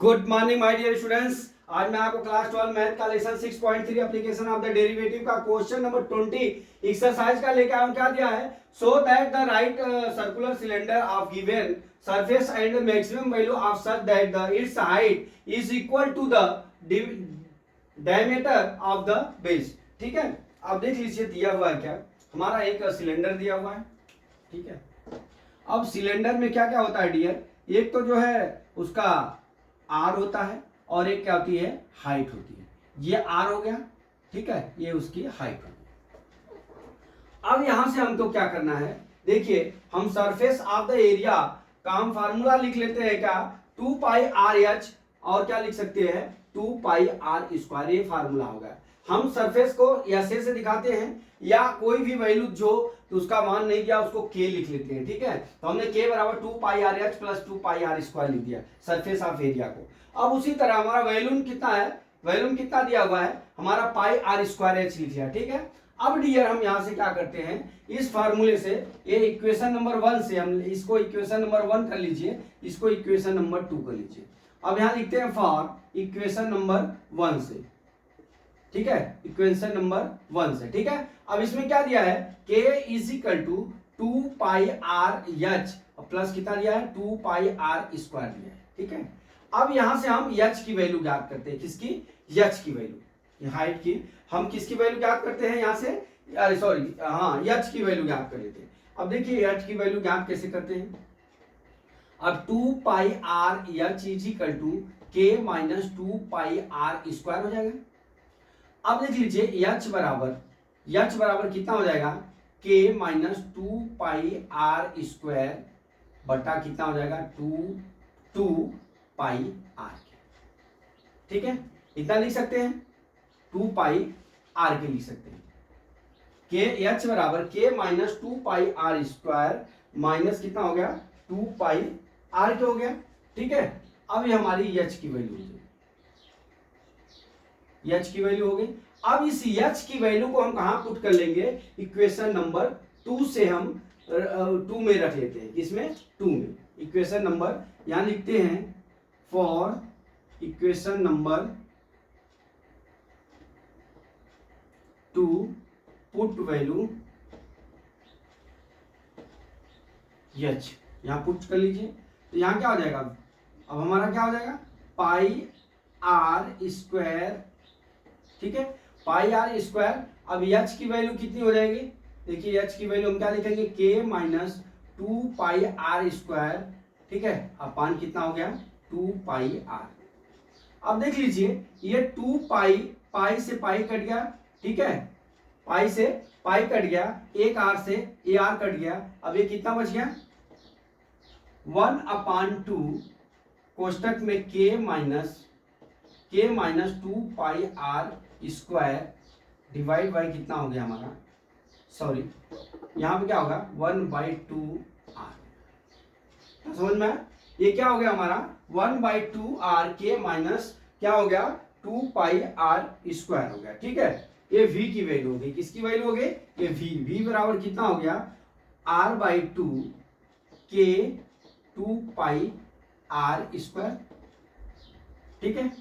Good morning my dear students. आज मैं आपको क्लास 12 मैथ का lesson 6.3 application of the derivative का क्वेश्चन नंबर 20 एक्सरसाइज का लेके आया हूं। क्या दिया है? So that the right circular cylinder of given surface and maximum value of such that the its height is equal to the diameter of the base. ठीक है, अब देख लीजिए दिया हुआ है क्या। हमारा एक सिलेंडर दिया हुआ है। ठीक है, अब सिलेंडर में क्या क्या होता है डियर? एक तो जो है उसका आर होता है और एक क्या होती है, हाइट होती है। ये आर हो गया, ठीक है, ये उसकी हाइट हो गई। अब यहां से हमको क्या करना है, देखिए हम सरफेस ऑफ द एरिया का हम फार्मूला लिख लेते हैं क्या, 2 पाई आर एच, और क्या लिख सकते हैं 2 पाई आर स्क्वायर। ये फार्मूला होगा। हम सरफेस को ऐसे से दिखाते हैं या कोई भी वैल्यू जो तो उसका मान नहीं दिया उसको के लिख लेते हैं। ठीक है, तो हमने के बराबर 2 pi r h plus 2 pi r square लिख दिया सरफेस ऑफ एरिया को। अब उसी तरह हमारा वैल्यूम कितना है, वैल्यूम कितना दिया हुआ है हमारा पाई आर स्क्वायर एच लिख दिया। ठीक है, अब डियर हम यहां से क्या करते हैं, इस फार्मूले से ये इक्वेशन नंबर 1 से हम इसको इक्वेशन नंबर 1 कर लीजिए, इसको इक्वेशन नंबर 2 कर लीजिए। अब यहां लिखते हैं फॉर इक्वेशन नंबर 1 से। ठीक है, इक्वेशन नंबर 1 से। ठीक है, अब इसमें क्या दिया है, k is equal to 2 pi r h plus कितना दिया है 2 पाई आर स्क्वायर दिया है। ठीक है, अब यहां से हम एच की वैल्यू ज्ञात करते हैं। किसकी? एच की वैल्यू, हाइट की। हम किसकी वैल्यू ज्ञात करते हैं यहां से, सॉरी हाँ, एच की वैल्यू ज्ञात कर लेते हैं। अब देखिए एच की वैल्यू ज्ञात कैसे करते हैं। अब 2 pi r h is equal to k minus 2 pi r square हो जाएगा। अब देख लीजिए h बराबर कितना हो जाएगा, k minus 2 pi r square बटा कितना हो जाएगा 2 पाई आर। ठीक है, इतना लिख सकते हैं, 2 पाई आर के लिख सकते हैं। के h बराबर k minus 2 pi r square minus कितना हो गया 2 पाई आर के हो गया। ठीक है, अब ये हमारी h की वैल्यू हो गई, एच की वैल्यू हो गई। अब इस एच की वैल्यू को हम कहां पुट कर लेंगे, इक्वेशन नंबर 2 से हम 2 में रख लेते हैं। इसमें 2 में इक्वेशन नंबर यहां लिखते हैं for equation number 2 put value H, यहां पुट कर लीजिए। तो यहां क्या हो जाएगा, अब हमारा क्या हो जाएगा पाई आर स्क्वायर। ठीक है, पाई आर स्क्वायर। अब एच की वैल्यू कितनी हो जाएगी, देखिए एच की वैल्यू हम क्या लिखेंगे, के माइनस 2 पाई आर स्क्वायर। ठीक है, अपान कितना हो गया 2 पाई आर। अब देख लीजिए ये 2 पाई, पाई से पाई कट गया। ठीक है, पाई से पाई कट गया, एक आर से ए आर कट गया। अब ये कितना बच गया 1/2 कोष्टक में k minus 2 pi r square divide by कितना हो गया हमारा, सॉरी यहां पे क्या होगा 1/2 आर। समझ में, ये क्या हो गया हमारा 1/2 आर के माइनस क्या हो गया 2 पाई आर स्क्वायर हो गया। ठीक है, ये v की वैल्यू हो गई। किसकी वैल्यू हो गई, ये v बराबर कितना हो गया r/2 के 2 पाई आर स्क्वायर। ठीक है,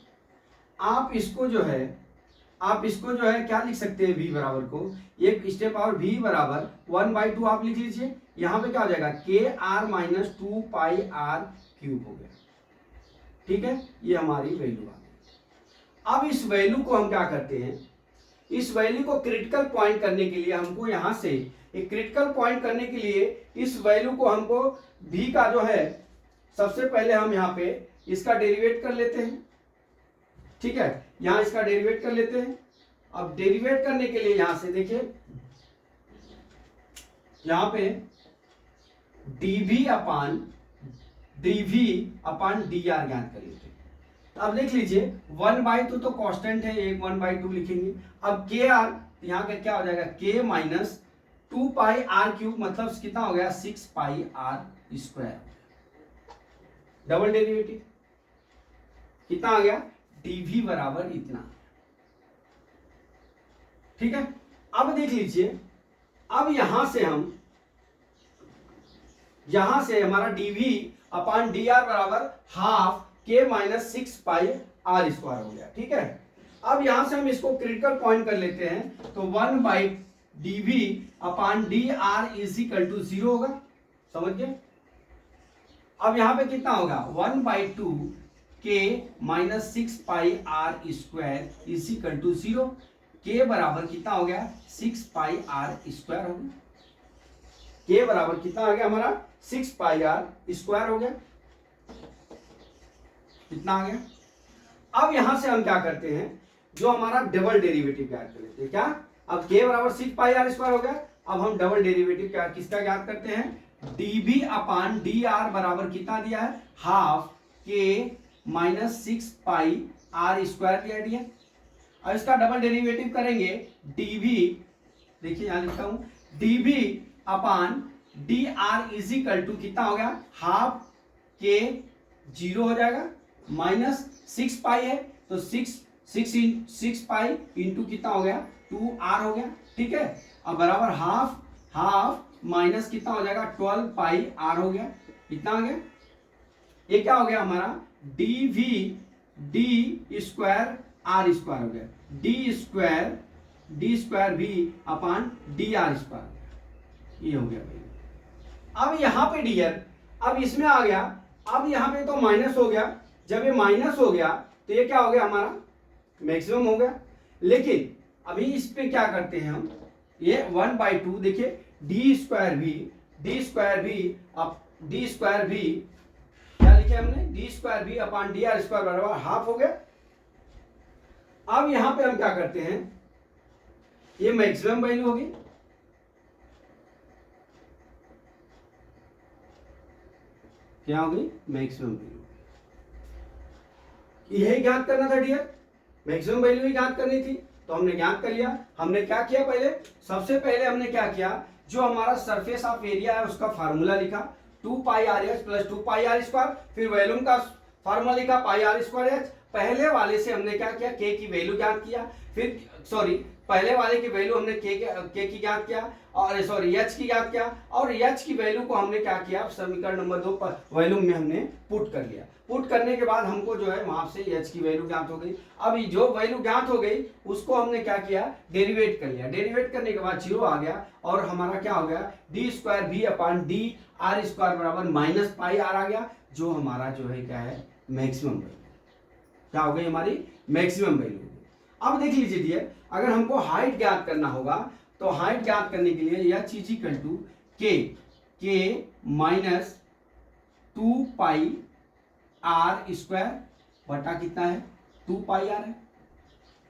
आप इसको जो है क्या लिख सकते हैं, v बराबर को एक स्टेप और v बराबर 1/2 आप लिख लीजिए। यहां पे क्या हो जाएगा k r minus 2 pi r cube हो गया। ठीक है, ये हमारी वैल्यू आ गई। अब इस वैल्यू को हम क्या करते हैं, इस वैल्यू को क्रिटिकल पॉइंट करने के लिए हमको यहां से एक क्रिटिकल पॉइंट करने के लिए इस वैल्यू को हमको v का जो है सबसे पहले हम यहां पे इसका डेरिवेट कर लेते हैं। ठीक है, यहां इसका डेरिवेट कर लेते हैं। अब डेरिवेट करने के लिए यहां से देखिए यहां पे dv अपान dr ज्ञात कर लेते हैं। अब देख लीजिए 1/2 तो कांस्टेंट है, एक 1/2 लिखेंगे। अब के आर यहां का क्या हो जाएगा k minus 2 pi r cube, मतलब कितना हो गया 6 pi r square. Double derivative कितना आ गया dv बराबर इतना। ठीक है, अब देख लीजिए, अब यहां से हमारा dv अपान dr बराबर half k minus 6 pi r square हो गया। ठीक है, अब यहां से हम इसको क्रिटिकल पॉइंट कर लेते हैं, तो 1 by d v upon d r is equal to 0 होगा, समझ गए। अब यहां पे कितना होगा, 1/2 k minus 6 pi r square is equal to 0। के बराबर कितना हो गया, 6 पाई आर स्क्वायर हो गया। के बराबर कितना आ गया हमारा, 6 पाई आर स्क्वायर हो गया। कितना आ गया। अब यहां से हम क्या करते हैं, जो हमारा डबल डेरिवेटिव ज्ञात कर लेते हैं। क्या, अब के बराबर 6 पाई आर स्क्वायर हो गया, अब हम डबल डेरिवेटिव क्या किसका ज्ञात करते हैं, dv अपान डी आर बराबर कितना दिया है, हाफ के माइनस 6 पाई आर स्क्वायर दिया है। अब इसका डबल डेरिवेटिव करेंगे, dv, देखिए यहां लिखता हूं, dv upon d r is equal to कितना हो गया, हाफ के 0 हो जाएगा, माइनस 6 पाई है तो 6 पाई इंटू कितना हो गया, 2r हो गया। ठीक है, अब बराबर हाफ माइनस कितना हो जाएगा, 12 पाई आर हो गया। कितना आ गया, ये क्या हो गया हमारा, d v d square r square हो गया, d square v upon d r square, ये हो गया भाई। अब यहां पे डियर, अब इसमें आ गया, अब यहां पे तो माइनस हो गया, जब ये माइनस हो गया तो ये क्या हो गया हमारा, मैक्सिमम हो गया। लेकिन अभी इस पे क्या करते हैं हम, ये 1/2 देखिए, डी स्क्वायर भी क्या लिखे हमने, डी स्क्वायर भी अपान डी आर स्क्वायर बराबर हाफ हो गया। अब यहां पे हम क्या करते हैं, ये मैक्सिमम वैल्यू होगी, क्या होगी, मैक्सिमम वैल्यू। यही ज्ञात करना था डियर, मैक्सिमम वैल्यू ही ज्ञात करनी थी, तो हमने ज्ञात कर लिया। हमने क्या किया, पहले सबसे पहले हमने क्या किया, जो हमारा सरफेस ऑफ एरिया है उसका फार्मूला लिखा, 2 pi r h plus 2 pi r square, फिर वॉल्यूम का फार्मूला लिखा पाई आर स्क्वायर एच। पहले वाले से हमने क्या किया, के की वैल्यू ज्ञात किया, फिर पहले वाले की वैल्यू हमने के की ज्ञात किया, और एच की ज्ञात किया, और एच की वैल्यू को हमने क्या किया, समीकरण नंबर 2 पर वॉल्यूम में हमने पुट कर लिया। पुट करने के बाद हमको जो है वहां से एच की वैल्यू ज्ञात हो गई। अब जो वैल्यू ज्ञात हो गई उसको हमने क्या किया, डेरिवेट कर लिया। डेरिवेट करने के बाद 0 आ गया, और हमारा क्या हो गया, d square v upon d r square बराबर माइनस पाई आर आ गया, जो हमारा जो है क्या है, मैक्सिमम वैल्यू। क्या हो गई हमारी, मैक्सिमम वैल्यू। अब देख लीजिए डियर, अगर हमको हाइट ज्ञात करना होगा, तो हाइट ज्ञात करने के लिए H is equal to k minus 2 pi r square बटा कितना है, 2 पाई आर है।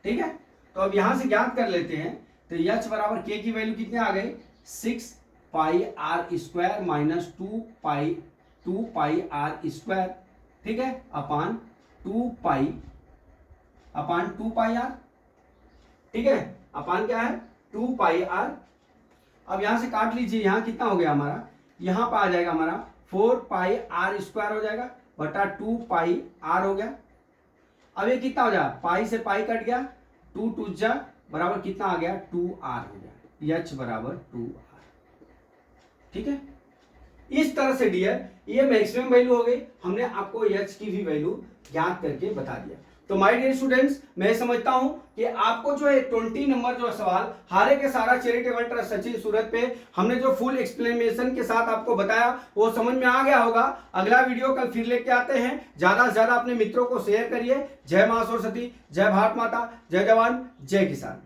ठीक है, तो अब यहां से ज्ञात कर लेते हैं, तो एच बराबर के की वैल्यू कितने आ गए, 6 pi r square minus 2 pi r square, ठीक है, अपान 2 पाई आर, ठीक है, अपान क्या है, 2 पाई आर। अब यहां से काट लीजिए, यहां कितना हो गया हमारा, यहां पर आ जाएगा हमारा 4 पाई आर स्क्वायर हो जाएगा बटा 2 पाई आर हो गया। अब ये कितना हो जाएगा, पाई से पाई कट गया, 2 2 जा बराबर कितना आ गया, 2r हो गया, एच बराबर 2r। ठीक है, इस तरह से डियर ये मैक्सिमम वैल्यू हो गई, हमने आपको एच की भी वैल्यू ज्ञात करके बता दिया। तो माय डियर स्टूडेंट्स, मैं समझता हूं कि आपको जो है 20 नंबर जो सवाल हारे के सारा चैरिटेबल ट्रस्ट सचिन सूरत पे हमने जो फुल एक्सप्लेनेशन के साथ आपको बताया वो समझ में आ गया होगा। अगला वीडियो कल फिर लेके आते हैं, ज्यादा से ज्यादा अपने मित्रों को शेयर करिए। जय मां सरस्वती, जय भारत माता, जय जवान, जय किसान।